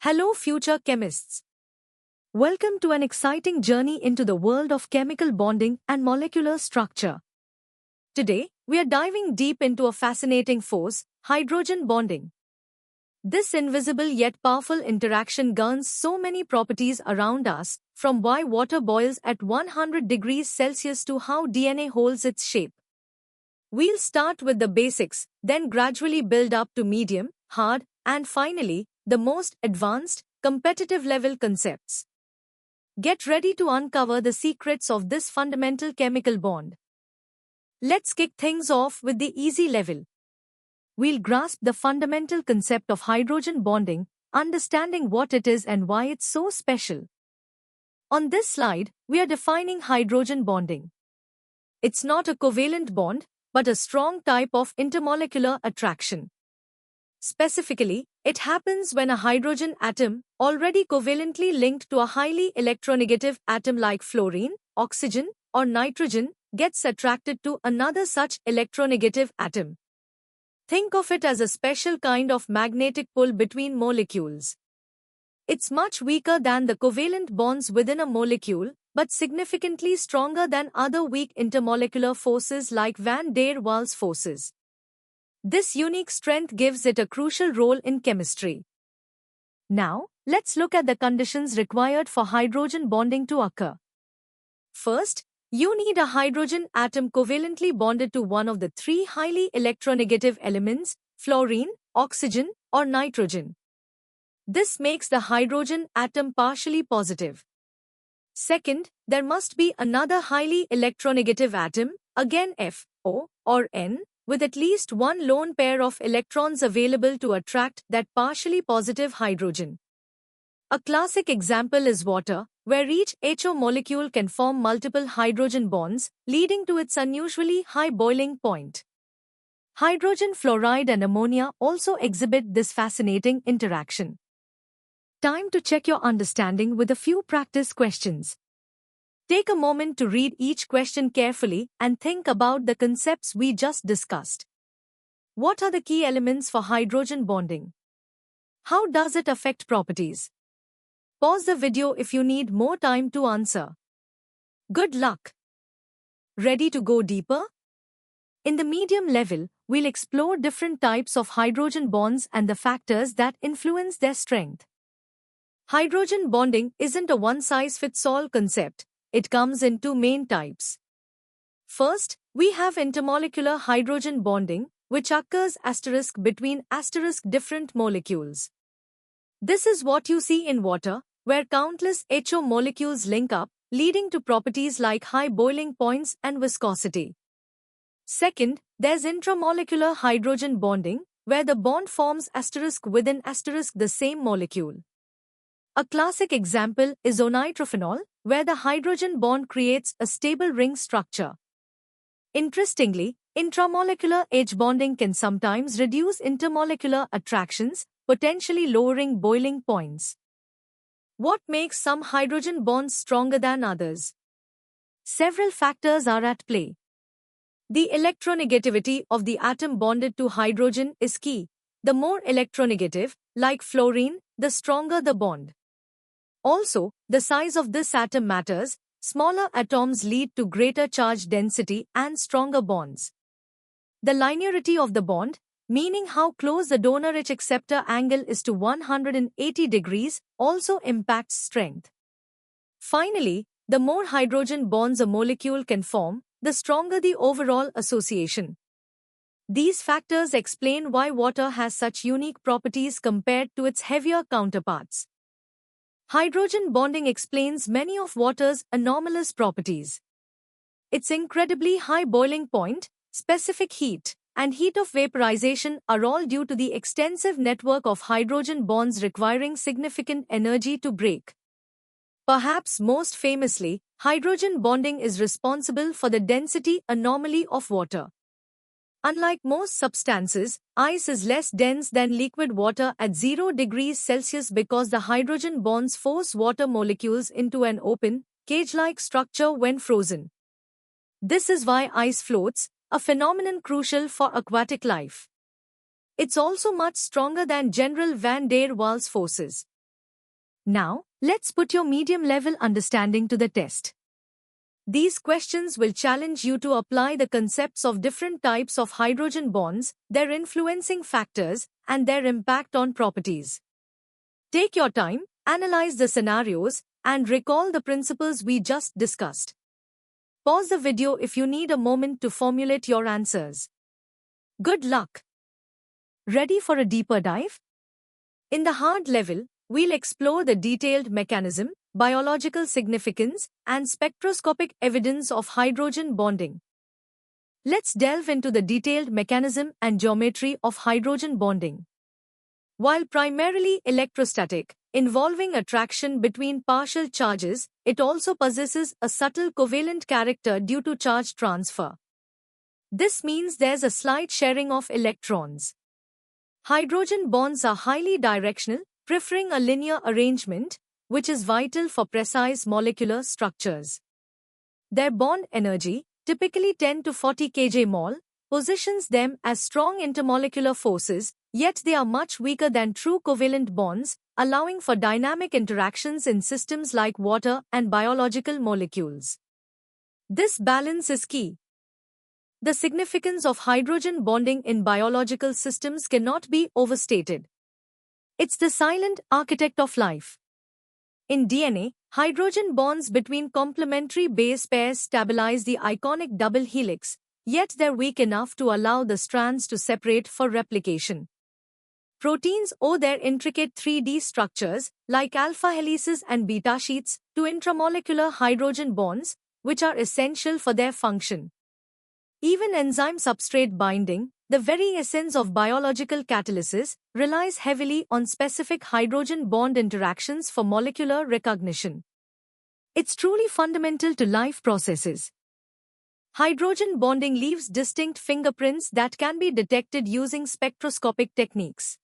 Hello, future chemists. Welcome to an exciting journey into the world of chemical bonding and molecular structure. Today, we are diving deep into a fascinating force, hydrogen bonding. This invisible yet powerful interaction governs so many properties around us, from why water boils at 100 degrees Celsius to how DNA holds its shape. We'll start with the basics, then gradually build up to medium, hard, and finally, the most advanced, competitive level concepts. Get ready to uncover the secrets of this fundamental chemical bond. Let's kick things off with the easy level. We'll grasp the fundamental concept of hydrogen bonding, understanding what it is and why it's so special. On this slide, we are defining hydrogen bonding. It's not a covalent bond, but a strong type of intermolecular attraction. Specifically, it happens when a hydrogen atom, already covalently linked to a highly electronegative atom like fluorine, oxygen, or nitrogen, gets attracted to another such electronegative atom. Think of it as a special kind of magnetic pull between molecules. It's much weaker than the covalent bonds within a molecule, but significantly stronger than other weak intermolecular forces like van der Waals forces. This unique strength gives it a crucial role in chemistry. Now, let's look at the conditions required for hydrogen bonding to occur. First, you need a hydrogen atom covalently bonded to one of the three highly electronegative elements, fluorine, oxygen, or nitrogen. This makes the hydrogen atom partially positive. Second, there must be another highly electronegative atom, again F, O, or N, with at least one lone pair of electrons available to attract that partially positive hydrogen. A classic example is water, where each HO molecule can form multiple hydrogen bonds, leading to its unusually high boiling point. Hydrogen fluoride and ammonia also exhibit this fascinating interaction. Time to check your understanding with a few practice questions. Take a moment to read each question carefully and think about the concepts we just discussed. What are the key elements for hydrogen bonding? How does it affect properties? Pause the video if you need more time to answer. Good luck! Ready to go deeper? In the medium level, we'll explore different types of hydrogen bonds and the factors that influence their strength. Hydrogen bonding isn't a one-size-fits-all concept. It comes in two main types. First, we have intermolecular hydrogen bonding, which occurs between different molecules. This is what you see in water, where countless HO molecules link up, leading to properties like high boiling points and viscosity. Second, there's intramolecular hydrogen bonding, where the bond forms within the same molecule. A classic example is onitrophenol, where the hydrogen bond creates a stable ring structure. Interestingly, intramolecular H bonding can sometimes reduce intermolecular attractions, potentially lowering boiling points. What makes some hydrogen bonds stronger than others? Several factors are at play. The electronegativity of the atom bonded to hydrogen is key. The more electronegative, like fluorine, the stronger the bond. Also, the size of this atom matters. Smaller atoms lead to greater charge density and stronger bonds. The linearity of the bond, meaning how close the donor-H acceptor angle is to 180 degrees, also impacts strength. Finally, the more hydrogen bonds a molecule can form, the stronger the overall association. These factors explain why water has such unique properties compared to its heavier counterparts. Hydrogen bonding explains many of water's anomalous properties. Its incredibly high boiling point, specific heat, and heat of vaporization are all due to the extensive network of hydrogen bonds requiring significant energy to break. Perhaps most famously, hydrogen bonding is responsible for the density anomaly of water. Unlike most substances, ice is less dense than liquid water at 0 degrees Celsius because the hydrogen bonds force water molecules into an open, cage-like structure when frozen. This is why ice floats, a phenomenon crucial for aquatic life. It's also much stronger than general van der Waals forces. Now, let's put your medium-level understanding to the test. These questions will challenge you to apply the concepts of different types of hydrogen bonds, their influencing factors, and their impact on properties. Take your time, analyze the scenarios, and recall the principles we just discussed. Pause the video if you need a moment to formulate your answers. Good luck! Ready for a deeper dive? In the hard level, we'll explore the detailed mechanism, biological significance, and spectroscopic evidence of hydrogen bonding. Let's delve into the detailed mechanism and geometry of hydrogen bonding. While primarily electrostatic, involving attraction between partial charges, it also possesses a subtle covalent character due to charge transfer. This means there's a slight sharing of electrons. Hydrogen bonds are highly directional, preferring a linear arrangement, which is vital for precise molecular structures. Their bond energy, typically 10 to 40 kJ-mol, positions them as strong intermolecular forces, yet they are much weaker than true covalent bonds, allowing for dynamic interactions in systems like water and biological molecules. This balance is key. The significance of hydrogen bonding in biological systems cannot be overstated. It's the silent architect of life. In DNA, hydrogen bonds between complementary base pairs stabilize the iconic double helix, yet they're weak enough to allow the strands to separate for replication. Proteins owe their intricate 3D structures, like alpha helices and beta sheets, to intramolecular hydrogen bonds, which are essential for their function. Even enzyme-substrate binding, the very essence of biological catalysis, relies heavily on specific hydrogen bond interactions for molecular recognition. It's truly fundamental to life processes. Hydrogen bonding leaves distinct fingerprints that can be detected using spectroscopic techniques.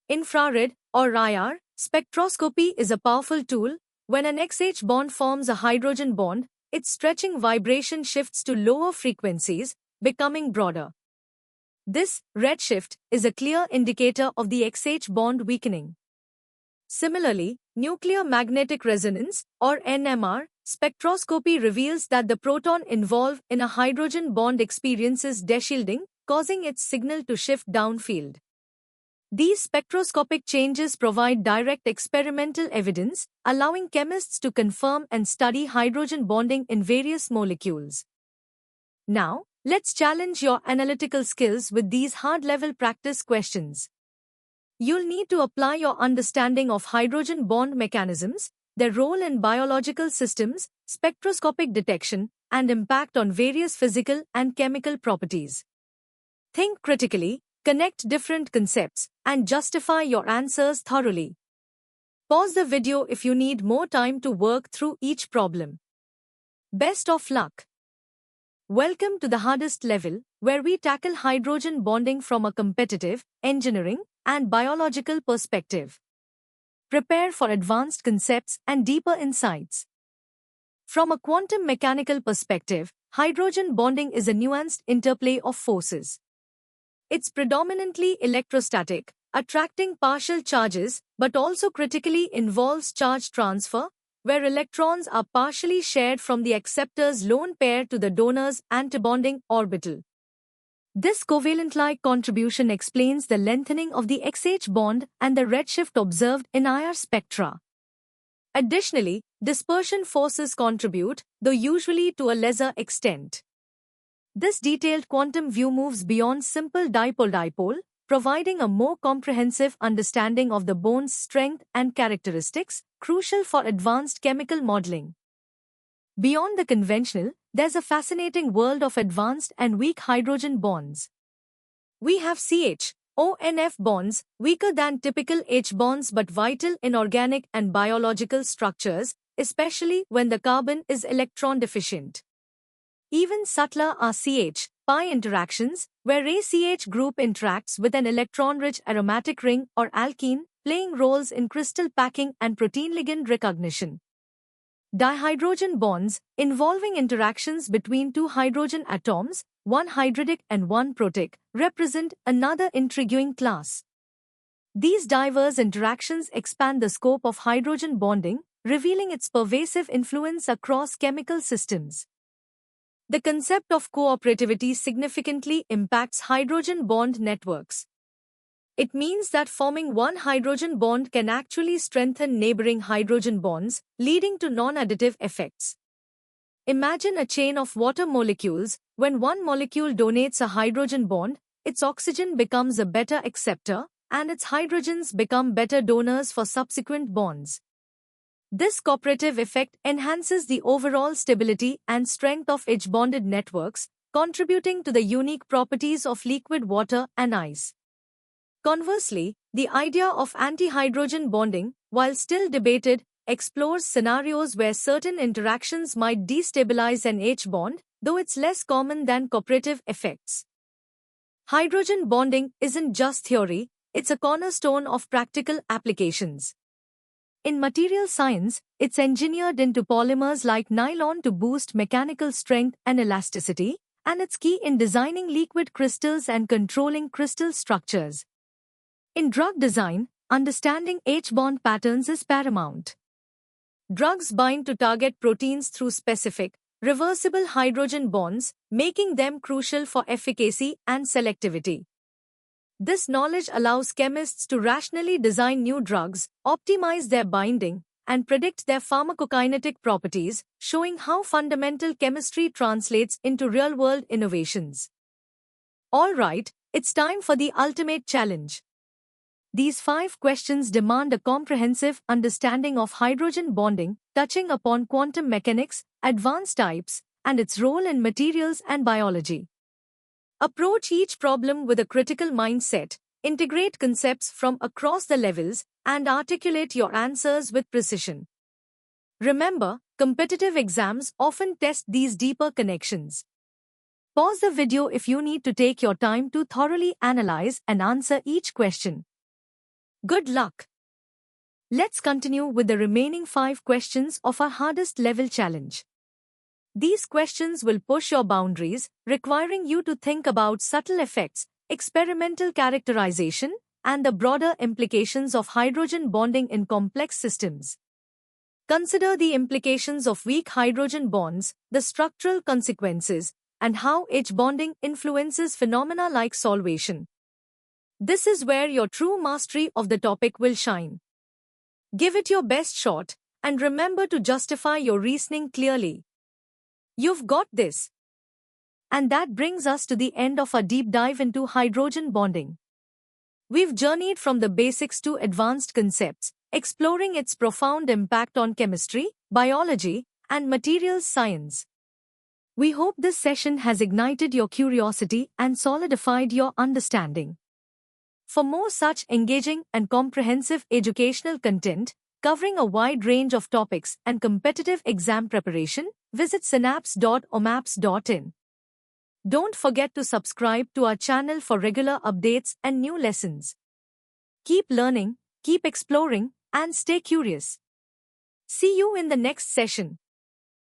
Infrared, or IR, spectroscopy is a powerful tool. When an XH bond forms a hydrogen bond, its stretching vibration shifts to lower frequencies, becoming broader. This redshift is a clear indicator of the XH bond weakening. Similarly, nuclear magnetic resonance, or NMR, spectroscopy reveals that the proton involved in a hydrogen bond experiences deshielding, causing its signal to shift downfield. These spectroscopic changes provide direct experimental evidence, allowing chemists to confirm and study hydrogen bonding in various molecules. Now, let's challenge your analytical skills with these hard-level practice questions. You'll need to apply your understanding of hydrogen bond mechanisms, their role in biological systems, spectroscopic detection, and impact on various physical and chemical properties. Think critically, connect different concepts, and justify your answers thoroughly. Pause the video if you need more time to work through each problem. Best of luck! Welcome to the hardest level, where we tackle hydrogen bonding from a competitive, engineering, and biological perspective. Prepare for advanced concepts and deeper insights. From a quantum mechanical perspective, hydrogen bonding is a nuanced interplay of forces. It's predominantly electrostatic, attracting partial charges, but also critically involves charge transfer, where electrons are partially shared from the acceptor's lone pair to the donor's antibonding orbital. This covalent-like contribution explains the lengthening of the XH bond and the redshift observed in IR spectra. Additionally, dispersion forces contribute, though usually to a lesser extent. This detailed quantum view moves beyond simple dipole-dipole, providing a more comprehensive understanding of the bond's strength and characteristics, crucial for advanced chemical modeling. Beyond the conventional, there's a fascinating world of advanced and weak hydrogen bonds. We have CH-ONF bonds, weaker than typical H bonds but vital in organic and biological structures, especially when the carbon is electron deficient. Even subtler are CH-pi interactions, where a CH group interacts with an electron-rich aromatic ring or alkene, playing roles in crystal packing and protein ligand recognition. Dihydrogen bonds, involving interactions between two hydrogen atoms, one hydridic and one protic, represent another intriguing class. These diverse interactions expand the scope of hydrogen bonding, revealing its pervasive influence across chemical systems. The concept of cooperativity significantly impacts hydrogen bond networks. It means that forming one hydrogen bond can actually strengthen neighboring hydrogen bonds, leading to non-additive effects. Imagine a chain of water molecules. When one molecule donates a hydrogen bond, its oxygen becomes a better acceptor, and its hydrogens become better donors for subsequent bonds. This cooperative effect enhances the overall stability and strength of edge-bonded networks, contributing to the unique properties of liquid water and ice. Conversely, the idea of anti-hydrogen bonding, while still debated, explores scenarios where certain interactions might destabilize an H-bond, though it's less common than cooperative effects. Hydrogen bonding isn't just theory, it's a cornerstone of practical applications. In material science, it's engineered into polymers like nylon to boost mechanical strength and elasticity, and it's key in designing liquid crystals and controlling crystal structures. In drug design, understanding H-bond patterns is paramount. Drugs bind to target proteins through specific, reversible hydrogen bonds, making them crucial for efficacy and selectivity. This knowledge allows chemists to rationally design new drugs, optimize their binding, and predict their pharmacokinetic properties, showing how fundamental chemistry translates into real-world innovations. All right, it's time for the ultimate challenge. These 5 questions demand a comprehensive understanding of hydrogen bonding, touching upon quantum mechanics, advanced types, and its role in materials and biology. Approach each problem with a critical mindset, integrate concepts from across the levels, and articulate your answers with precision. Remember, competitive exams often test these deeper connections. Pause the video if you need to take your time to thoroughly analyze and answer each question. Good luck! Let's continue with the remaining 5 questions of our hardest level challenge. These questions will push your boundaries, requiring you to think about subtle effects, experimental characterization, and the broader implications of hydrogen bonding in complex systems. Consider the implications of weak hydrogen bonds, the structural consequences, and how H-bonding influences phenomena like solvation. This is where your true mastery of the topic will shine. Give it your best shot, and remember to justify your reasoning clearly. You've got this. And that brings us to the end of our deep dive into hydrogen bonding. We've journeyed from the basics to advanced concepts, exploring its profound impact on chemistry, biology, and materials science. We hope this session has ignited your curiosity and solidified your understanding. For more such engaging and comprehensive educational content, covering a wide range of topics and competitive exam preparation, visit synapse.omaps.in. Don't forget to subscribe to our channel for regular updates and new lessons. Keep learning, keep exploring, and stay curious. See you in the next session.